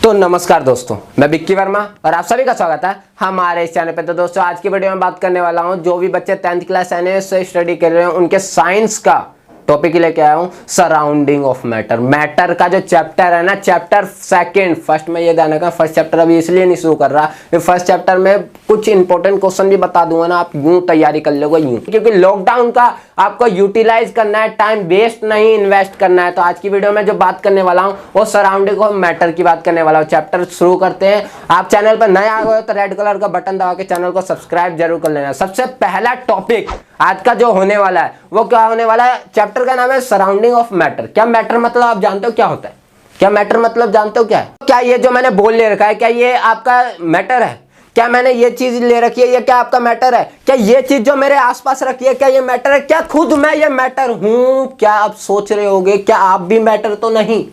तो नमस्कार दोस्तों, मैं विक्की वर्मा और आप सभी का स्वागत है हमारे इस चैनल पे। तो दोस्तों आज की वीडियो में बात करने वाला हूं जो भी बच्चे 10th क्लास एनएस से स्टडी कर रहे हैं उनके साइंस का टॉपिक लेके आया हूं, सराउंडिंग ऑफ मैटर। मैटर का जो चैप्टर है ना, चैप्टर सेकंड, फर्स्ट में ये ध्यान रखना, फर्स्ट चैप्टर अभी इसलिए नहीं शुरू कर रहा, फर्स्ट चैप्टर में कुछ इंपॉर्टेंट क्वेश्चन भी बता दूंगा ना, आप यूं तैयारी कर लोगे यूं, क्योंकि लॉकडाउन का आपको यूटिलाइज करना है, टाइम वेस्ट नहीं इन्वेस्ट करना है। तो आज की वीडियो में जो बात करने वाला हूं वो सराउंडिंग ऑफ मैटर की बात करने वाला हूं। चैप्टर शुरू करते हैं। आप चैनल पर नए आ गए हो तो रेड कलर का बटन दबा के चैनल को सब्सक्राइब जरूर कर लेना। सबसे पहला टॉपिक आज का जो होने वाला है वो क्या होने वाला है, चैप्टर का नाम है सराउंडिंग ऑफ मैटर। क्या मैटर मतलब आप जानते हो क्या होता है? क्या मैटर मतलब जानते हो क्या है? क्या ये जो मैंने बोल ले रखा है क्या ये आपका मैटर है? क्या मैंने ये चीज ले रखी है ये क्या आपका मैटर है? क्या ये चीज जो मेरे आसपास रखी है क्या ये मैटर है? क्या खुद मैं ये मैटर हूं? क्या आप सोच रहे होगे क्या आप भी मैटर तो नहीं?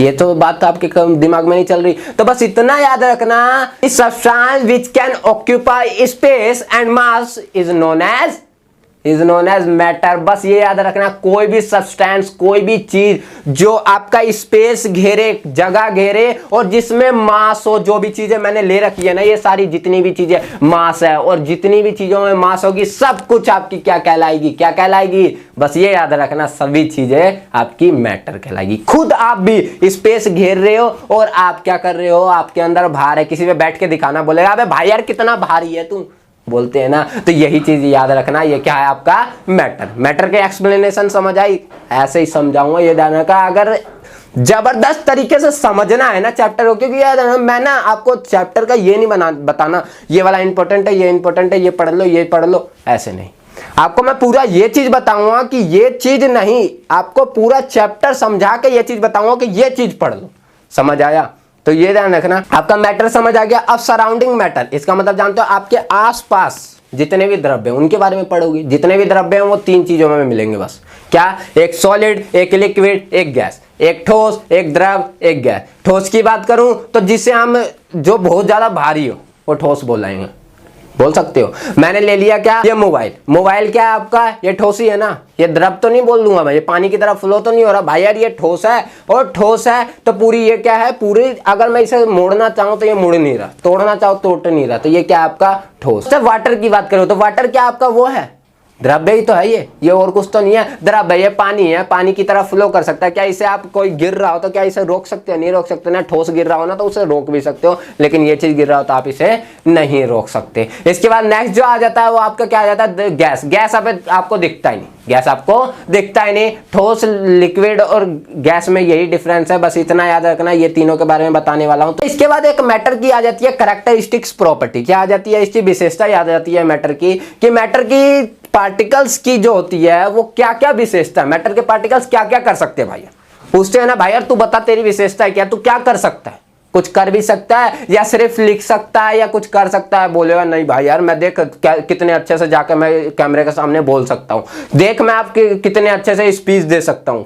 ये तो बात आपके दिमाग में नहीं चल रही। तो बस इतना याद रखना, substance which can occupy space and mass is known as matter. बस ये याद रखना, कोई भी सब्सटेंस, कोई भी चीज जो आपका स्पेस घेरे, जगह घेरे और जिसमें मास हो, जो भी चीजें मैंने ले रखी है ना, ये सारी जितनी भी चीजें मास है और जितनी भी चीजों में मास होगी सब कुछ आपकी क्या कहलाएगी? क्या कहलाएगी? बस ये याद रखना, सभी चीजें आपकी मैटर कहलाएगी। खुद आप भी स्पेस घेर रहे हो और आप क्या कर रहे हो, आपके अंदर भार है। किसी पे बैठ के दिखाना, बोलेगा अबे भाई यार कितना भारी है तू, बोलते हैं ना, तो यही चीज याद रखना, ये क्या है आपका मैटर। मैटर के एक्सप्लेनेशन समझ आई? ऐसे ही समझाऊंगा, ये ध्यान रखा। अगर जबरदस्त तरीके से समझना है ना चैप्टर को, क्योंकि याद है मैं ना आपको चैप्टर का ये नहीं बताना ये वाला इंपॉर्टेंट है, ये इंपॉर्टेंट है, ये पढ़ लो, ये पढ़ लो, ऐसे नहीं। आपको मैं पूरा ये चीज बताऊंगा कि ये चीज नहीं, आपको पूरा चैप्टर समझा के ये चीज बताऊंगा कि ये चीज पढ़ लो। समझ आया? तो ये ध्यान रखना, आपका मैटर समझ आ गया। अब सराउंडिंग मैटर, इसका मतलब जानते हो आपके आसपास जितने भी द्रव्य हैं उनके बारे में पढ़ोगे। जितने भी द्रव्य हैं वो तीन चीजों में मिलेंगे बस। क्या? एक सॉलिड, एक लिक्विड, एक गैस। एक ठोस, एक द्रव, एक गैस। ठोस की बात करूं तो जिसे हम जो बहुत ज्यादा भारी हो वो ठोस बोलेंगे, बोल सकते हो। मैंने ले लिया क्या, ये मोबाइल। मोबाइल क्या है आपका? ये ठोस ही है ना, ये द्रव तो नहीं बोल दूंगा मैं, ये पानी की तरह फ्लो तो नहीं हो रहा भाई यार, ये ठोस है। और ठोस है तो पूरी ये क्या है, पूरी अगर मैं इसे मोड़ना चाहूं तो ये मुड़ नहीं रहा, तोड़ना चाहूं तोड़ नहीं रहा, तो ये क्या आपका ठोस। जब वाटर की बात करो तो वाटर क्या आपका वो है, द्रव्य ही तो है ये और कुछ तो नहीं है। द्रव्य ये पानी है, पानी की तरह फ्लो कर सकता है। क्या इसे आप कोई गिर रहा हो तो क्या इसे रोक सकते हो? नहीं रोक सकते ना। ठोस गिर रहा हो ना तो उसे रोक भी सकते हो, लेकिन ये चीज गिर रहा हो तो आप इसे नहीं रोक सकते। इसके बाद नेक्स्ट जो आ जाता है वो आपका क्या आ जाता है, गैस। गैस आपको दिखता ही नहीं, गैस आपको दिखता ही नहीं। ठोस, लिक्विड और गैस में यही डिफरेंस है, बस इतना याद रखना। ये तीनों के बारे में बताने वाला हूं। तो इसके बाद एक मैटर की आ जाती है कैरेक्टरिस्टिक्स प्रॉपर्टी। क्या आ जाती है? इसकी विशेषता याद आती है मैटर की, कि मैटर की पार्टिकल्स की जो होती है वो क्या क्या विशेषता है, मैटर के पार्टिकल्स क्या क्या कर सकते हैं। भाई पूछते हैं ना, भाई यार तू बता तेरी विशेषता है क्या, तू क्या कर सकता है? कुछ कर भी सकता है या सिर्फ लिख सकता है या कुछ कर सकता है? बोलेगा नहीं भाई यार मैं देख कितने अच्छे से जाकर मैं कैमरे के सामने बोल सकता हूं, देख मैं आपके कितने अच्छे से स्पीच दे सकता हूं,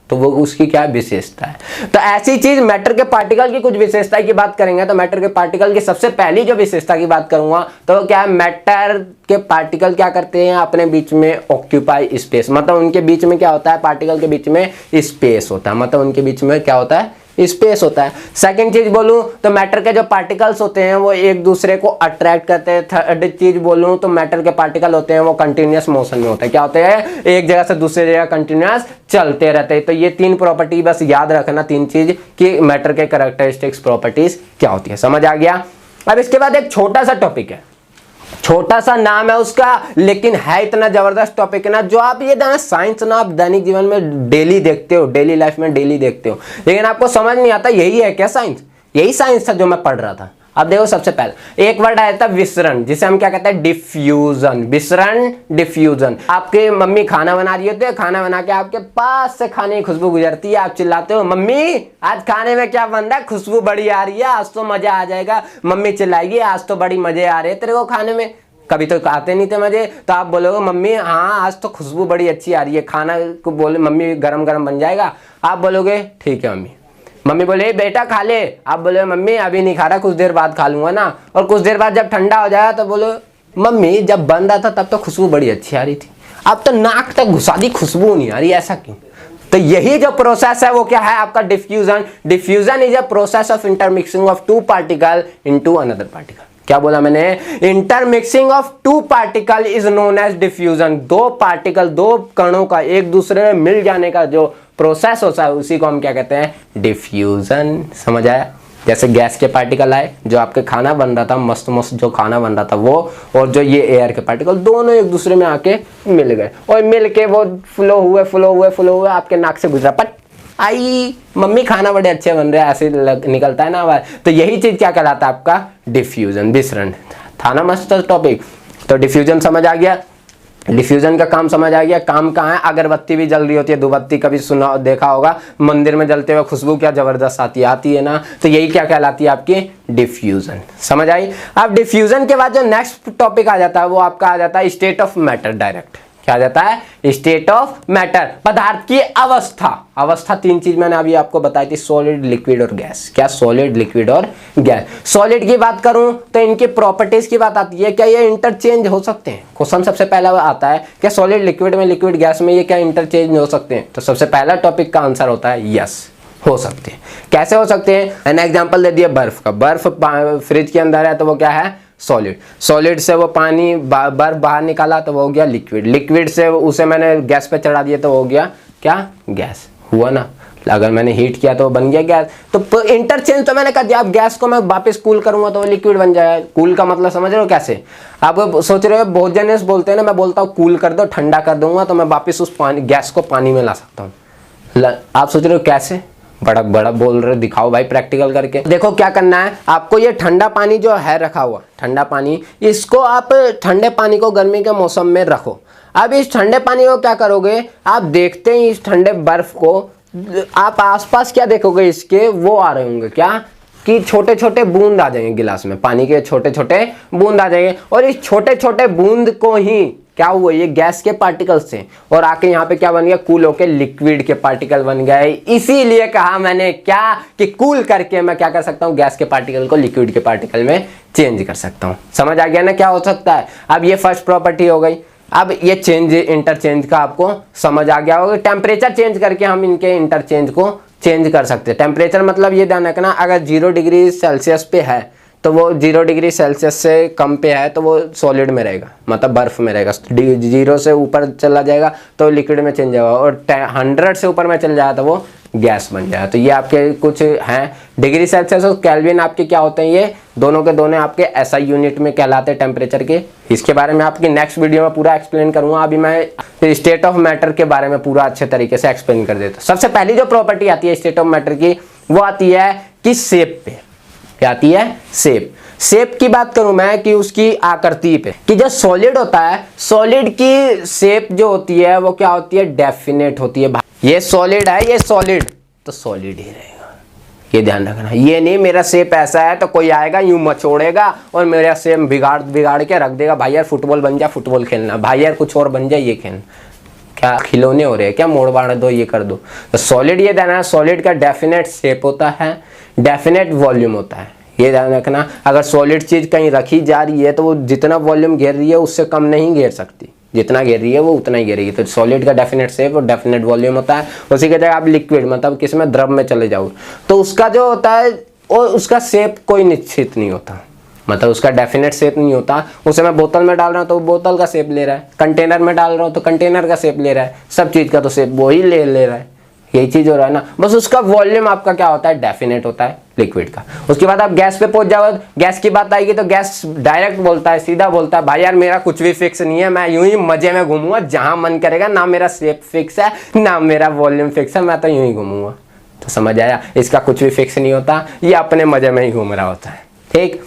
तो वो उसकी क्या विशेषता है। तो ऐसी चीज मैटर के पार्टिकल की कुछ विशेषता की बात करेंगे तो मैटर के पार्टिकल की सबसे पहली जो विशेषता की बात करूंगा तो क्या है, मैटर के पार्टिकल क्या करते हैं, अपने बीच में ऑक्यूपाई स्पेस। मतलब उनके बीच में क्या होता है, पार्टिकल के बीच में स्पेस होता है, मतलब उनके बीच में क्या होता है, स्पेस होता है। सेकंड चीज बोलूं तो मैटर के जो पार्टिकल्स होते हैं वो एक दूसरे को अट्रैक्ट करते हैं। थर्ड चीज बोलूं तो मैटर के पार्टिकल होते हैं वो कंटिन्यूअस मोशन में होते हैं। क्या होते हैं? एक जगह से दूसरी जगह कंटिन्यूअस चलते रहते हैं। तो ये तीन प्रॉपर्टी बस याद रखना, तीन चीज कि मैटर के कैरेक्टरिस्टिक्स प्रॉपर्टीज क्या होती है। समझ आ गया? अब इसके बाद एक छोटा सा टॉपिक है, छोटा सा नाम है उसका, लेकिन है इतना जबरदस्त टॉपिक है ना, जो आप ये ना साइंस ना आप दैनिक जीवन में डेली देखते हो, डेली लाइफ में डेली देखते हो, लेकिन आपको समझ नहीं आता यही है क्या साइंस। यही साइंस था जो मैं पढ़ रहा था। अब देखो सबसे पहले एक वर्ड आया था विसरण, जिसे हम क्या कहते हैं, डिफ्यूजन। विसरण, डिफ्यूजन। आपके मम्मी खाना बना रही होती है, खाना बना के आपके पास से खाने की खुशबू गुजरती है, आप चिल्लाते हो मम्मी आज खाने में क्या बन रहा है, खुशबू बड़ी आ रही है, आज तो मजा आ जाएगा। मम्मी चिल्लाएगी आज तो बड़ी मजे आ रहे हैं तेरे को खाने में, कभी तो आते नहीं थे मजे। तो आप बोलोगे मम्मी हाँ आज तो खुशबू बड़ी अच्छी आ रही है, खाना को बोले मम्मी गरम गरम बन जाएगा, आप बोलोगे ठीक है मम्मी। मम्मी बोले बेटा खा ले, आप बोले मम्मी अभी नहीं खा रहा, कुछ देर बाद खा लूंगा ना। और कुछ देर बाद जब ठंडा हो जाएगा तो बोलो मम्मी जब बन रहा था तब तो खुशबू बड़ी अच्छी आ रही थी, अब तो नाक तक घुसा दी खुशबू नहीं आ रही, ऐसा क्यों? तो यही जो प्रोसेस है वो क्या है आपका diffusion. Diffusion is a process of intermixing of two particle into another particle. क्या बोला मैंने? Intermixing of two particle is known as diffusion. दो पार्टिकल, दो कणों का एक दूसरे में मिल जाने का जो प्रोसेस होता है उसी को हम क्या कहते हैं? डिफ्यूजन। समझ आया? जैसे गैस के पार्टिकल आए, जो आपके खाना बन रहा था, मस्त मस्त जो खाना बन रहा था वो, और जो ये एयर के पार्टिकल, दोनों एक दूसरे में आके मिल गए और मिल के वो फ्लो हुए आपके नाक से गुजरा, पट आई, मम्मी खाना बड़े अच्छे बन रहे हैं, ऐसे निकलता है ना आवाज। तो यही चीज क्या कहलाता है आपका? डिफ्यूजन। विसरण था ना मस्त टॉपिक। तो डिफ्यूजन समझ आ गया, डिफ्यूजन का काम समझ आ गया। काम कहाँ है? अगरबत्ती भी जल रही होती है, धूपबत्ती कभी सुना देखा होगा, मंदिर में जलते हुए खुशबू क्या जबरदस्त आती है ना। तो यही क्या कहलाती है आपकी? डिफ्यूजन। समझ आई? अब डिफ्यूजन के बाद जो नेक्स्ट टॉपिक आ जाता है वो आपका आ जाता है स्टेट ऑफ मैटर। डायरेक्ट क्या आ जाता है? स्टेट ऑफ मैटर, पदार्थ की अवस्था। अवस्था तीन चीज मैंने अभी आपको बताई थी, सॉलिड, लिक्विड और गैस। क्या? सॉलिड, लिक्विड और गैस। सॉलिड की बात करूं तो इनकी प्रॉपर्टीज की बात आती है, क्या ये इंटरचेंज हो सकते हैं? क्वेश्चन सबसे पहला आता है क्या सॉलिड लिक्विड में, लिक्विड गैस में ये क्या इंटरचेंज हो सकते हैं? तो सबसे पहला टॉपिक का आंसर होता है यस, हो सकते हैं। कैसे हो सकते हैं? मैंने एग्जाम्पल दे दिया बर्फ का। बर्फ फ्रिज के अंदर है तो वो क्या है? सॉलिड। सॉलिड से वो पानी बर्फ बाहर निकाला तो वो हो गया लिक्विड। लिक्विड से उसे मैंने गैस पे चढ़ा दिया तो हो गया क्या? गैस। हुआ ना? अगर मैंने हीट किया तो बन गया गैस। तो इंटरचेंज तो मैंने कर दिया। अब गैस को मैं वापस कूल करूंगा तो वो लिक्विड बन जाएगा। कूल का मतलब समझ रहे हो कैसे? आप सोच रहे हो, बहुत जने बोलते हैं ना, मैं बोलता हूँ कूल कर दो, ठंडा कर दूंगा तो मैं वापस उस पानी गैस को पानी में ला सकता हूँ। आप सोच रहे हो कैसे? बड़ा बड़ा बोल रहे, दिखाओ भाई प्रैक्टिकल करके। देखो क्या करना है आपको, ये ठंडा पानी जो है रखा हुआ, ठंडा पानी, इसको आप ठंडे पानी को गर्मी के मौसम में रखो। अब इस ठंडे पानी को क्या करोगे? आप देखते हैं इस ठंडे बर्फ को, आप आसपास क्या देखोगे इसके? वो आ रहे होंगे क्या कि छोटे छोटे बूंद आ जाएंगे गिलास में, पानी के छोटे छोटे बूंद आ जाएंगे। और इस छोटे छोटे बूंद को ही क्या हुआ? ये गैस के पार्टिकल्स थे और आके यहाँ पे क्या बन गया? कूल होके लिक्विड के पार्टिकल बन गए। इसीलिए कहा मैंने क्या कि कूल करके मैं क्या कर सकता हूँ? गैस के पार्टिकल को लिक्विड के पार्टिकल में चेंज कर सकता हूँ। समझ आ गया ना क्या हो सकता है? अब ये फर्स्ट प्रॉपर्टी हो गई। अब ये चेंज, इंटरचेंज का आपको समझ आ गया होगा। टेम्परेचर चेंज करके हम इनके इंटरचेंज को चेंज कर सकते हैं। टेम्परेचर मतलब ये ध्यान रखना, अगर 0 डिग्री सेल्सियस पे है तो वो 0 डिग्री सेल्सियस से कम पे है तो वो सॉलिड में रहेगा, मतलब बर्फ में रहेगा। 0 से ऊपर चला जाएगा तो लिक्विड में चेंज होगा, और 100 से ऊपर में चल जाएगा तो वो गैस बन जाएगा। तो ये आपके कुछ हैं डिग्री सेल्सियस और केल्विन, आपके क्या होते हैं? ये दोनों के दोनों आपके एसआई यूनिट में कहलाते हैं टेम्परेचर के। इसके बारे में आपकी नेक्स्ट वीडियो में पूरा एक्सप्लेन करूंगा। अभी मैं स्टेट ऑफ मैटर के बारे में पूरा अच्छे तरीके से एक्सप्लेन कर देता हूँ। सबसे पहली जो प्रॉपर्टी आती है स्टेट ऑफ मैटर की, वो आती है कि शेप पे। क्या आती है? शेप। शेप की बात करूं मैं कि उसकी आकृति पे, कि जो सॉलिड होता है, सॉलिड की शेप जो होती है वो क्या होती है? डेफिनेट होती है। ये सॉलिड है, ये सॉलिड, तो सॉलिड ही रहेगा। ये ध्यान रखना। ये नहीं मेरा शेप ऐसा है तो कोई आएगा यूं मचोड़ेगा और मेरा शेप बिगाड़ के रख देगा। भाई यार फुटबॉल बन जा, फुटबॉल खेलना। भाई यार कुछ और बन जाए, ये खेलना। क्या खिलौने हो रहे हैं क्या? मोड़ बाड़ दो, ये कर दो। तो सॉलिड ये ध्यान है, सॉलिड का डेफिनेट शेप होता है, डेफिनेट वॉल्यूम होता है। ये ध्यान रखना। अगर सॉलिड चीज कहीं रखी जा रही है तो वो जितना वॉल्यूम घेर रही है उससे कम नहीं घेर सकती, जितना घेर रही है वो उतना ही घेरेगी। तो सॉलिड का डेफिनेट शेप और डेफिनेट वॉल्यूम होता है। उसी की जगह आप लिक्विड मतलब किसमें? द्रव में चले जाओ तो उसका जो होता है और उसका शेप कोई निश्चित नहीं होता, मतलब उसका डेफिनेट शेप नहीं होता। उसे मैं बोतल में डाल रहा हूँ तो बोतल का शेप ले रहा है, कंटेनर में डाल रहा हूँ तो कंटेनर का शेप ले रहा है, सब चीज का तो शेप वो ही ले रहा है। यही चीज हो रहा है ना, बस उसका वॉल्यूम आपका क्या होता है? डेफिनेट होता है लिक्विड का। उसके बाद आप गैस पे पहुंच जाओ, गैस की बात आएगी तो गैस डायरेक्ट बोलता है, सीधा बोलता है, भाई यार मेरा कुछ भी फिक्स नहीं है, मैं यूं ही मजे में घूमूंगा जहां मन करेगा, ना मेरा शेप फिक्स है ना मेरा वॉल्यूम फिक्स है, मैं तो यूं ही घूमूंगा। तो समझ आया? इसका कुछ भी फिक्स नहीं होता, ये अपने मजे में ही घूम रहा होता है। ठीक।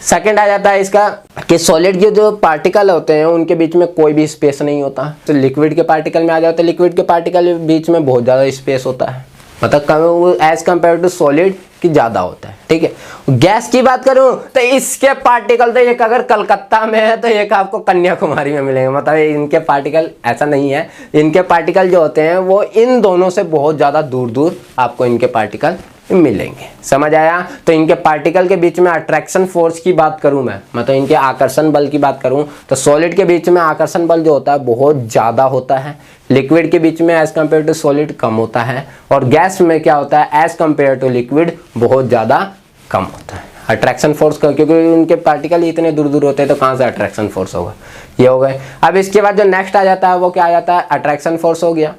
सेकंड आ जाता है इसका कि सॉलिड के जो पार्टिकल होते हैं उनके बीच में कोई भी स्पेस नहीं होता। तो लिक्विड के पार्टिकल में आ जाओ तो लिक्विड के पार्टिकल के बीच में बहुत ज़्यादा स्पेस होता है, मतलब एज कम्पेयर टू सॉलिड की ज़्यादा होता है। ठीक है। गैस की बात करूं तो इसके पार्टिकल तो एक अगर कलकत्ता में है तो एक आपको कन्याकुमारी में मिलेंगे, मतलब इनके पार्टिकल ऐसा नहीं है। इनके पार्टिकल जो होते हैं वो इन दोनों से बहुत ज़्यादा दूर दूर आपको इनके पार्टिकल मिलेंगे। समझ आया? तो इनके पार्टिकल के बीच में अट्रैक्शन फोर्स की बात करूं मैं, मतलब इनके आकर्षण बल की बात करूं, तो सॉलिड के बीच में आकर्षण बल जो होता है बहुत ज़्यादा होता है, लिक्विड के बीच में एज कम्पेयर टू सॉलिड कम होता है, और गैस में क्या होता है एज कम्पेयर टू लिक्विड बहुत ज़्यादा कम होता है। अट्रैक्शन फोर्स का, क्योंकि उनके पार्टिकल इतने दूर दूर होते हैं तो कहाँ से अट्रैक्शन फोर्स होगा, ये हो गए। अब इसके बाद जो नेक्स्ट आ जाता है वो क्या आ जाता है, अट्रैक्शन फोर्स हो गया।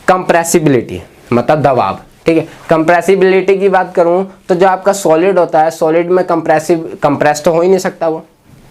कंप्रेसिबिलिटी मतलब दबाव, ठीक है। कंप्रेसिबिलिटी की बात करूं तो जो आपका सॉलिड होता है, सॉलिड में कंप्रेस तो हो ही नहीं सकता, वो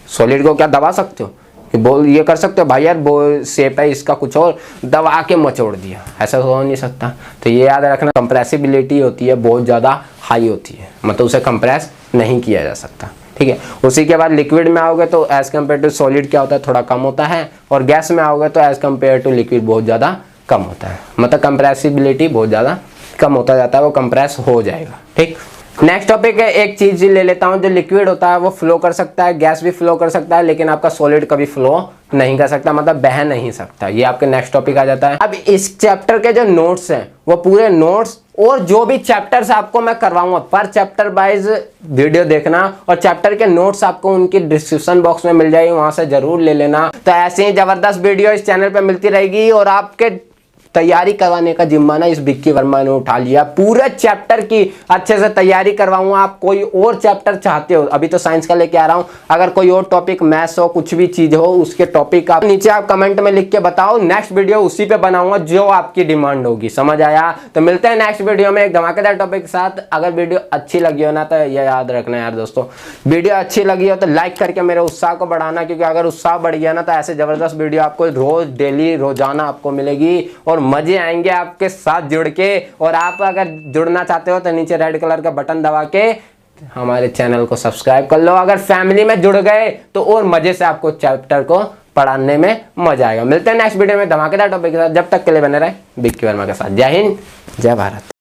सॉलिड को क्या दबा सकते हो, बोल ये कर सकते हो भाई यार वो शेप है इसका कुछ और, दबा के मचोड़ दिया, ऐसा हो नहीं सकता। तो ये याद रखना, कंप्रेसिबिलिटी होती है बहुत ज़्यादा हाई होती है, मतलब उसे कंप्रेस नहीं किया जा सकता, ठीक है। उसी के बाद लिक्विड में आओगे तो एज कम्पेयर टू सॉलिड क्या होता है, थोड़ा कम होता है, और गैस में आओगे तो एज कम्पेयर टू लिक्विड बहुत ज़्यादा कम होता है, मतलब कंप्रेसिबिलिटी बहुत ज़्यादा कम होता जाता है, वो कंप्रेस हो जाएगा, ठीक। नेक्स्ट टॉपिक है, एक चीज ले लेता हूं, जो लिक्विड होता है वो फ्लो कर सकता है, गैस भी फ्लो कर सकता है, लेकिन आपका सॉलिड कभी फ्लो नहीं कर सकता, मतलब बह नहीं सकता। ये आपके नेक्स्ट टॉपिक आ जाता है। अब इस चैप्टर के जो नोट्स हैं वो पूरे नोट्स और जो भी चैप्टर्स आपको मैं करवाऊंगा पर चैप्टर वाइज वीडियो देखना, और चैप्टर के नोट्स आपको उनकी डिस्क्रिप्शन बॉक्स में मिल जाएगी, वहां से जरूर ले लेना। तो ऐसे ही जबरदस्त वीडियो इस चैनल पे मिलती रहेगी, और आपके तैयारी करवाने का जिम्मा ना इस विक्की वर्मा ने उठा लिया। पूरे चैप्टर की अच्छे से तैयारी करवाऊंगा। आप कोई और चैप्टर चाहते हो, अभी तो साइंस का लेके आ रहा हूं, अगर कोई और टॉपिक मैथ्स हो कुछ भी चीज हो उसके टॉपिक आप नीचे आप कमेंट में लिख के बताओ, नेक्स्ट वीडियो उसी पे बनाऊंगा जो आपकी डिमांड होगी। समझ आया? तो मिलते हैं नेक्स्ट वीडियो में एक धमाकेदार टॉपिक के साथ। अगर वीडियो अच्छी लगी हो ना तो ये याद रखना यार दोस्तों, वीडियो अच्छी लगी हो तो लाइक करके मेरे उत्साह को बढ़ाना, क्योंकि अगर उत्साह बढ़ गया ना तो ऐसे जबरदस्त वीडियो आपको रोज डेली रोजाना आपको मिलेगी और मजे आएंगे आपके साथ जुड़ के। और आप अगर जुड़ना चाहते हो तो नीचे रेड कलर का बटन दबा के हमारे चैनल को सब्सक्राइब कर लो। अगर फैमिली में जुड़ गए तो और मजे से आपको चैप्टर को पढ़ाने में मजा आएगा। मिलते हैं नेक्स्ट वीडियो में धमाकेदार टॉपिक के साथ, जब तक के लिए बने रहे विक्की वर्मा के साथ। जय हिंद, जय भारत।